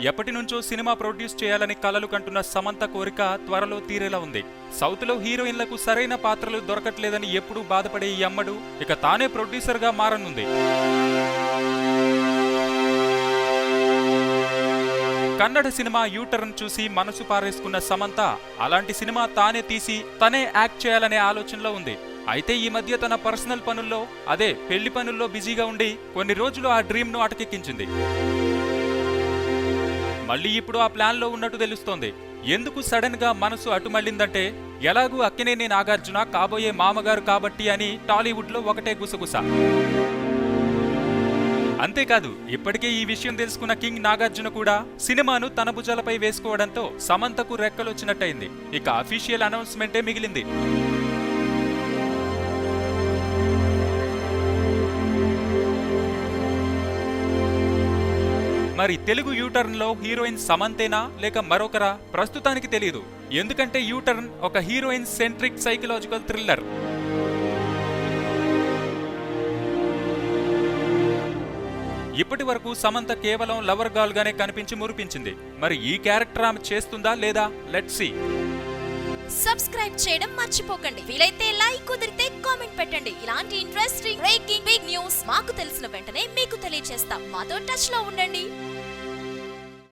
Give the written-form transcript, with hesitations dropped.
ఎప్పటి నుంచో cinema produce చేయాలని కలలు కంటున్న సమంత కోరిక త్వరలో తీరేలా ఉంది. సౌత్ లో హీరోయిన్లకు సరైన పాత్రలు దొరకట్లేదని ఎప్పుడూ బాధపడే ఈ అమ్మడు ఇక తానే ప్రొడ్యూసర్ గా మారనుంది. కన్నడ సినిమా యూటర్న్ చూసి మనసు పారేసుకున్న సమంత అలాంటి సినిమా తానే తీసి తనే యాక్ట్ చేయాలనే ఆలోచనలో ఉంది. అయితే ఈ మధ్య తన పర్సనల్ పనుల్లో అదే పెళ్లి పనుల్లో బిజీగా ఉండి కొన్ని రోజులు ఆ డ్రీమ్ ను అటకెక్కించింది. మళ్ళీ ఇప్పుడు ఆ ప్లాన్ లో ఉన్నట్టు తెలుస్తోంది. ఎందుకు సడన్ గా మనసు అటు మళ్ళిందంటే ఎలాగూ అక్కినేని నాగార్జున కాబోయే మామగారు కాబట్టి అని టాలీవుడ్ లో ఒకటే గుసగుస. అంతేకాదు ఇప్పటికే ఈ విషయం తెలుసుకున్న కింగ్ నాగార్జున కూడా సినిమాను తన భుజాలపై వేసుకోవడంతో సమంతకు రెక్కలొచ్చినట్టయింది. ఇక అఫీషియల్ అనౌన్స్మెంటే మిగిలింది. మరి తెలుగు యూటర్న్ లో హీరోయిన్ సమంతేనా లేక మరొకరా ప్రస్తుతానికి తెలియదు. ఎందుకంటే యూటర్న్ ఒక హీరోయిన్ సెంట్రిక్ సైకలాజికల్ థ్రిల్లర్. ఇప్పటి వరకు సమంత కేవలం లవర్ గర్ల్ గానే కనిపించి మురిపించింది. మరి ఈ క్యారెక్టర్ ఆమె చేస్తుందా లేదా? Let's see. సబ్స్క్రైబ్ చేయడం మర్చిపోకండి. వీలైతే లైక్, కుదిరితే కామెంట్ పెట్టండి. ఇలాంటి ఇంట్రెస్టింగ్ బ్రేకింగ్ బిగ్ న్యూస్ మాకు తెలిసిన వెంటనే మీకు తెలియజేస్తాం. మాతో టచ్ లో ఉండండి.